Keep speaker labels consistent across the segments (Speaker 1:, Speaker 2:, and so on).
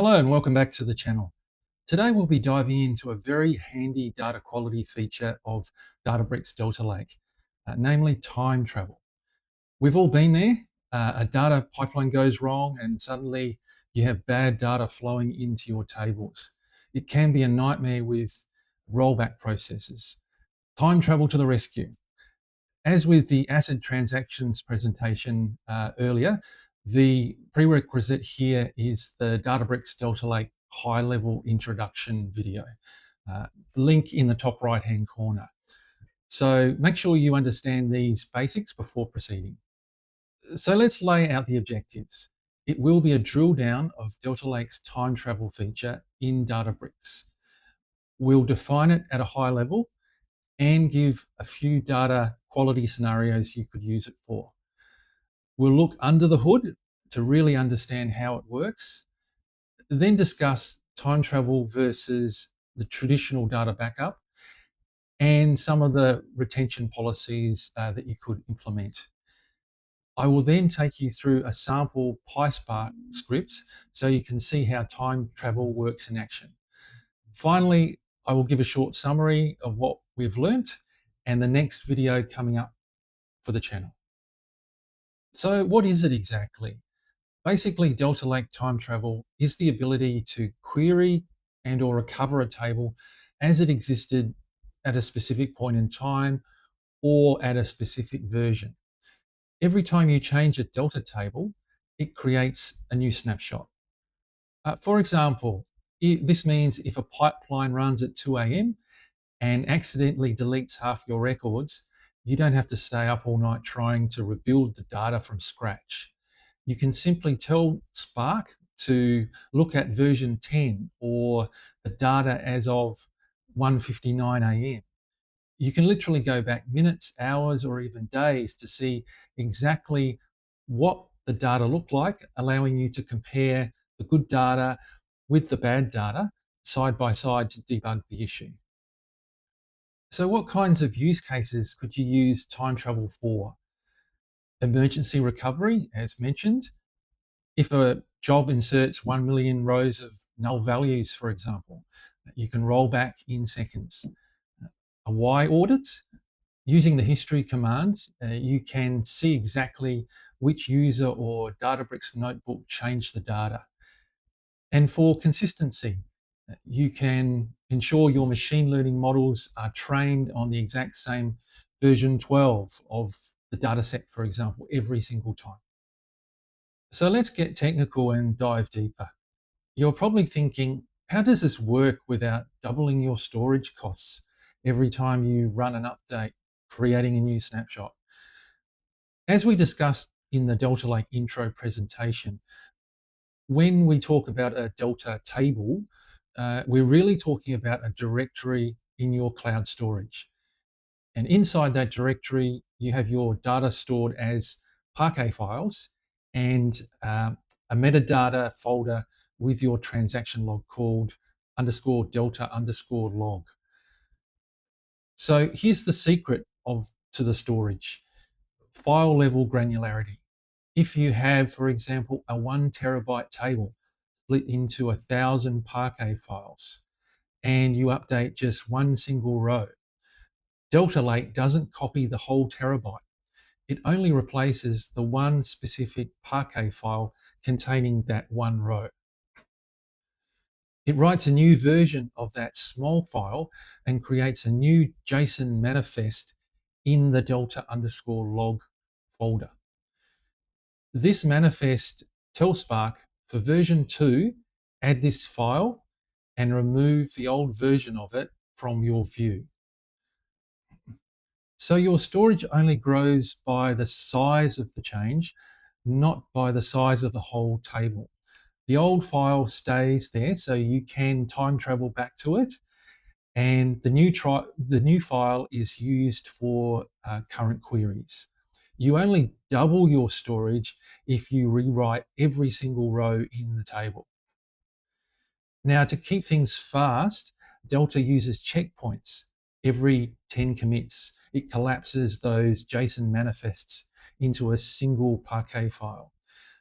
Speaker 1: Hello and welcome back to the channel. Today we'll be diving into a very handy data quality feature of Databricks Delta Lake, namely time travel. We've all been there. A data pipeline goes wrong and suddenly you have bad data flowing into your tables. It can be a nightmare with rollback processes. Time travel to the rescue. As with the ACID transactions presentation earlier, the prerequisite here is the Databricks Delta Lake high-level introduction video. Link in the top right-hand corner. So make sure you understand these basics before proceeding. So let's lay out the objectives. It will be a drill down of Delta Lake's time travel feature in Databricks. We'll define it at a high level and give a few data quality scenarios you could use it for. We'll look under the hood to really understand how it works, then discuss time travel versus the traditional data backup and some of the retention policies that you could implement. I will then take you through a sample PySpark script so you can see how time travel works in action. Finally, I will give a short summary of what we've learnt and the next video coming up for the channel. So what is it exactly? Basically, Delta Lake time travel is the ability to query and or recover a table as it existed at a specific point in time or at a specific version. Every time you change a Delta table, it creates a new snapshot. For example, this means if a pipeline runs at 2 a.m. and accidentally deletes half your records, you don't have to stay up all night trying to rebuild the data from scratch. You can simply tell Spark to look at version 10 or the data as of 1:59 a.m. You can literally go back minutes, hours, or even days to see exactly what the data looked like, allowing you to compare the good data with the bad data side by side to debug the issue. So what kinds of use cases could you use time travel for? Emergency recovery, as mentioned. If a job inserts 1 million rows of null values, for example, you can roll back in seconds. A Y audit, using the history command, you can see exactly which user or Databricks notebook changed the data. And for consistency, you can ensure your machine learning models are trained on the exact same version 12 of the dataset, for example, every single time. So let's get technical and dive deeper. You're probably thinking, how does this work without doubling your storage costs every time you run an update, creating a new snapshot? As we discussed in the Delta Lake intro presentation, when we talk about a Delta table, we're really talking about a directory in your cloud storage. And inside that directory, you have your data stored as Parquet files and a metadata folder with your transaction log called _delta_log. So here's the secret to the storage: file level granularity. If you have, for example, a 1 terabyte table split into 1,000 Parquet files, and you update just one single row, Delta Lake doesn't copy the whole terabyte. It only replaces the one specific Parquet file containing that one row. It writes a new version of that small file and creates a new JSON manifest in the delta_log folder. This manifest tells Spark, for version 2, add this file and remove the old version of it from your view. So your storage only grows by the size of the change, not by the size of the whole table. The old file stays there, so you can time travel back to it, and the new file is used for current queries. You only double your storage if you rewrite every single row in the table. Now, to keep things fast, Delta uses checkpoints every 10 commits. It collapses those JSON manifests into a single Parquet file.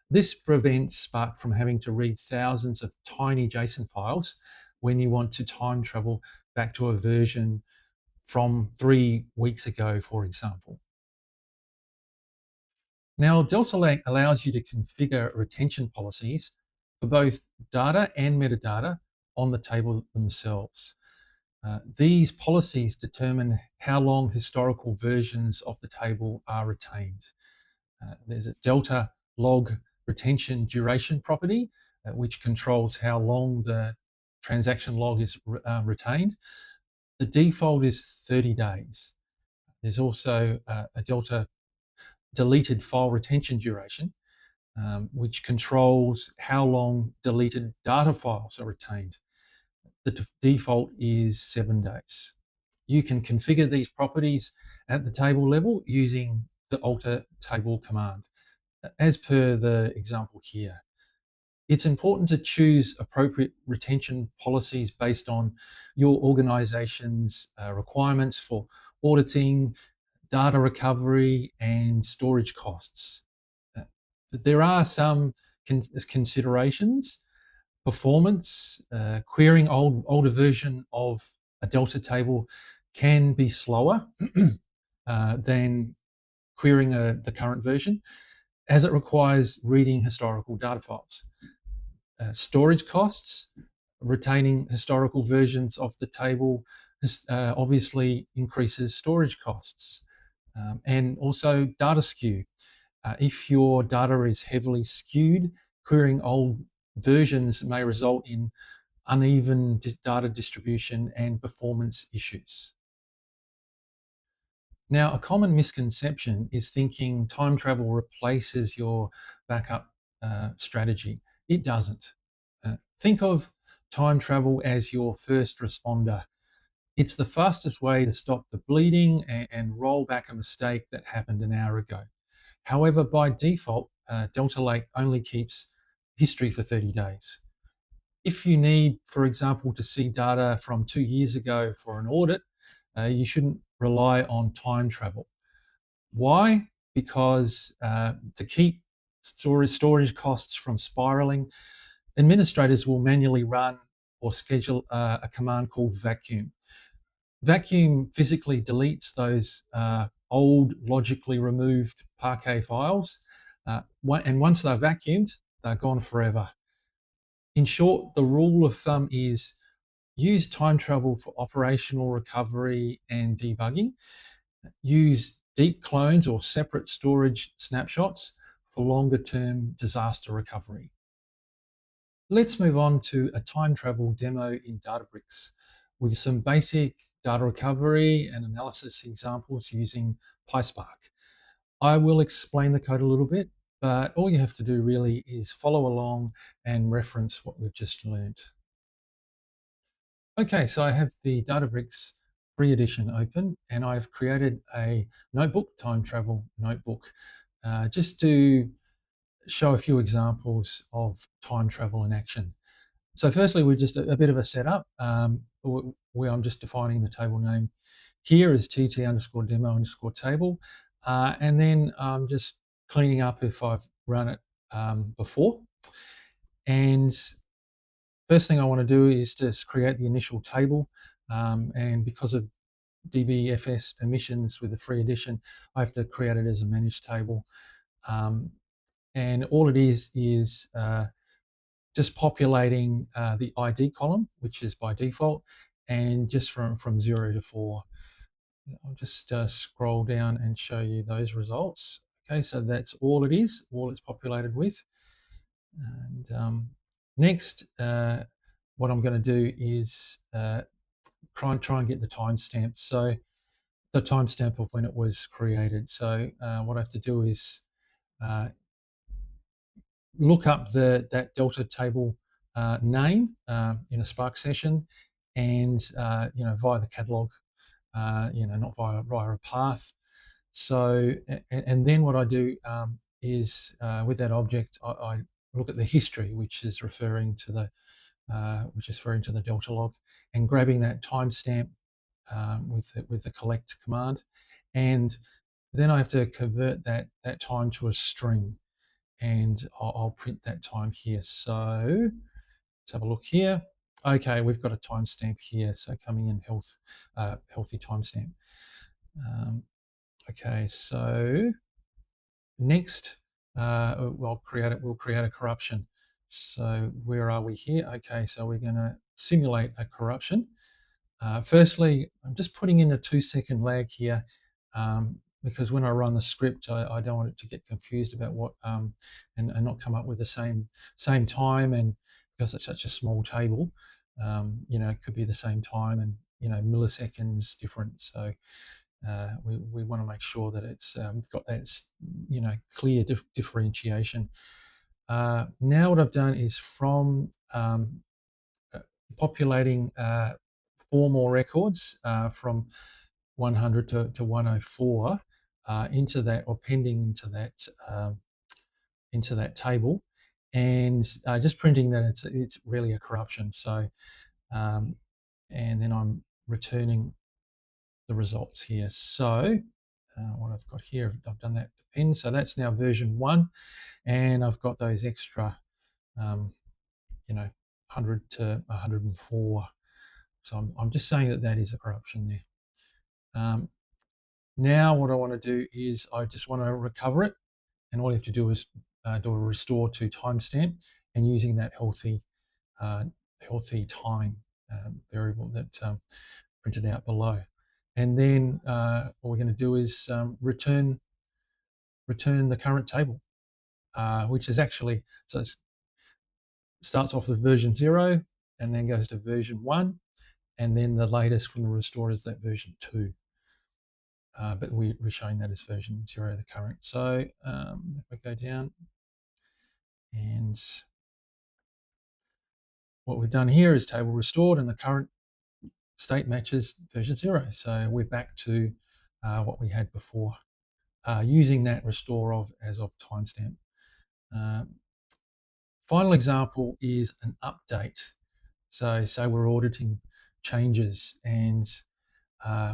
Speaker 1: This prevents Spark from having to read thousands of tiny JSON files when you want to time travel back to a version from 3 weeks ago, for example. Now, Delta Lake allows you to configure retention policies for both data and metadata on the table themselves. These policies determine how long historical versions of the table are retained. There's a Delta log retention duration property, which controls how long the transaction log is retained. The default is 30 days. There's also a Delta deleted file retention duration, which controls how long deleted data files are retained. The default is 7 days. You can configure these properties at the table level using the alter table command, as per the example here. It's important to choose appropriate retention policies based on your organization's requirements for auditing, data recovery, and storage costs. Uh, There are some considerations. Performance, querying older version of a Delta table can be slower than querying the current version, as it requires reading historical data files. Storage costs, retaining historical versions of the table obviously increases storage costs. And also data skew. If your data is heavily skewed, querying old versions may result in uneven data distribution and performance issues. Now, a common misconception is thinking time travel replaces your backup strategy. It doesn't. Think of time travel as your first responder. It's the fastest way to stop the bleeding and roll back a mistake that happened an hour ago. However, by default, Delta Lake only keeps history for 30 days. If you need, for example, to see data from 2 years ago for an audit, you shouldn't rely on time travel. Why? Because to keep storage costs from spiraling, administrators will manually run or schedule a command called vacuum. Vacuum physically deletes those old logically removed Parquet files, and once they're vacuumed, they're gone forever. In short, the rule of thumb is use time travel for operational recovery and debugging. Use deep clones or separate storage snapshots for longer term disaster recovery. Let's move on to a time travel demo in Databricks with some basic data recovery and analysis examples using PySpark. I will explain the code a little bit, but all you have to do really is follow along and reference what we've just learned. Okay, so I have the Databricks free edition open and I've created a notebook, time travel notebook, just to show a few examples of time travel in action. So firstly, we're just a bit of a setup where I'm just defining the table name here as tt underscore demo underscore table. And then I'm just cleaning up if I've run it before. And first thing I want to do is just create the initial table. And because of DBFS permissions with the free edition, I have to create it as a managed table. And all it is just populating the ID column, which is by default, and just from 0 to 4. I'll just scroll down and show you those results. Okay, so that's all it is, all it's populated with. And next, what I'm going to do is try and get the timestamp. So the timestamp of when it was created. So what I have to do is look up that Delta table name in a Spark session, and via the catalog, not via a path. So and then what I do is with that object, I look at the history, which is referring to the Delta log, and grabbing that timestamp with the collect command, and then I have to convert that time to a string. and I'll print that time here. So let's have a look here. Okay, we've got a timestamp here, so coming in healthy timestamp. Okay, so next, we'll create a corruption. So where are we here? Okay, so we're going to simulate a corruption. Firstly, I'm just putting in a 2-second lag here, because when I run the script, I don't want it to get confused about what and not come up with the same time. And because it's such a small table, it could be the same time and milliseconds different. So we want to make sure that it's got that clear differentiation. Now what I've done is from populating 4 more records from 100 to 104 into that, or pending into that table, and just printing that it's really a corruption. So and then I'm returning the results here. So what I've got here, I've done that depend. So that's now version 1, and I've got those extra, 100 to 104. So I'm just saying that is a corruption there. Now what I want to do is I just want to recover it, and all you have to do is do a restore to timestamp, and using that healthy time variable that printed out below. And then what we're going to do is return the current table, which is actually, so it starts off with version 0 and then goes to version 1, and then the latest from the restore is that version 2. But we're showing that as version 0, the current. So if I go down, and what we've done here is table restored, and the current state matches version 0. So we're back to what we had before, using that restore as of timestamp. Final example is an update. So say we're auditing changes, and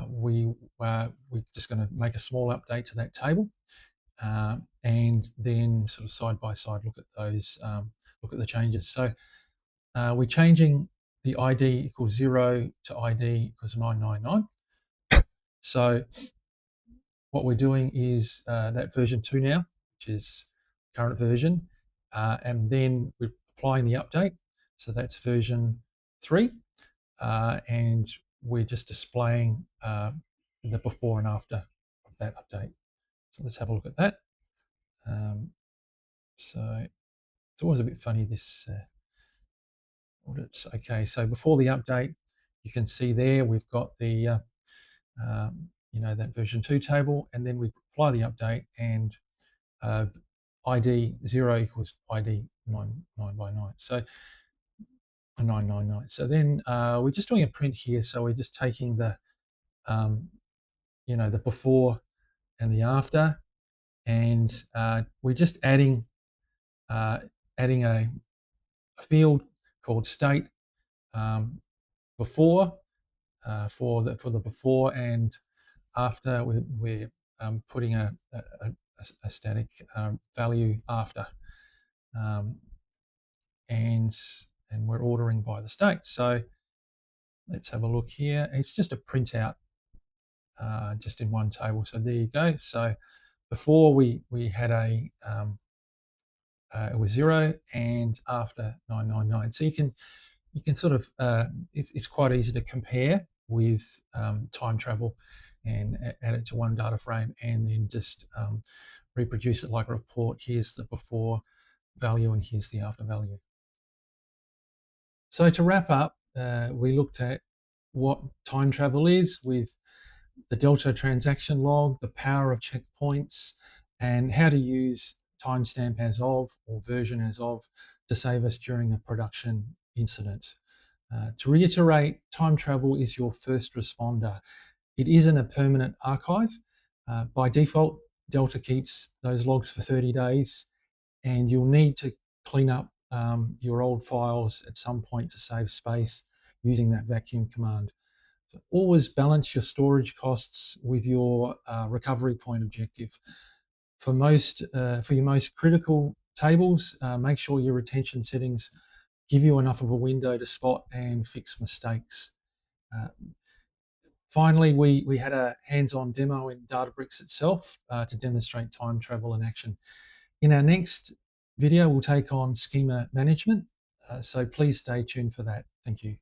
Speaker 1: we're just going to make a small update to that table, and then sort of side by side look at those, look at the changes. So we're changing the ID equals 0 to ID equals 999. So what we're doing is that version 2 now, which is current version, and then we're applying the update. So that's version 3, and we're just displaying the before and after of that update. So let's have a look at that. So it's always a bit funny, this audits. Okay, so before the update, you can see there we've got the that version 2 table, and then we apply the update, and ID 0 equals ID 999. So 999. So then we're just doing a print here. So we're just taking the the before and the after, and we're just adding a field called state before for the before, and after we're putting a static value after, and we're ordering by the state. So let's have a look here. It's just a printout just in one table. So there you go. So before we had it was 0, and after 999. So you can sort of it's quite easy to compare with time travel, and add it to one data frame, and then just reproduce it like a report. Here's the before value, and here's the after value. So to wrap up, we looked at what time travel is with the Delta transaction log, the power of checkpoints, and how to use timestamp as of or version as of to save us during a production incident. To reiterate, time travel is your first responder. It isn't a permanent archive. By default, Delta keeps those logs for 30 days, and you'll need to clean up your old files at some point to save space using that vacuum command. So always balance your storage costs with your recovery point objective. For your most critical tables, make sure your retention settings give you enough of a window to spot and fix mistakes. Uh, Finally, we had a hands-on demo in Databricks itself to demonstrate time travel in action. In our next video, we'll take on schema management. So please stay tuned for that. Thank you.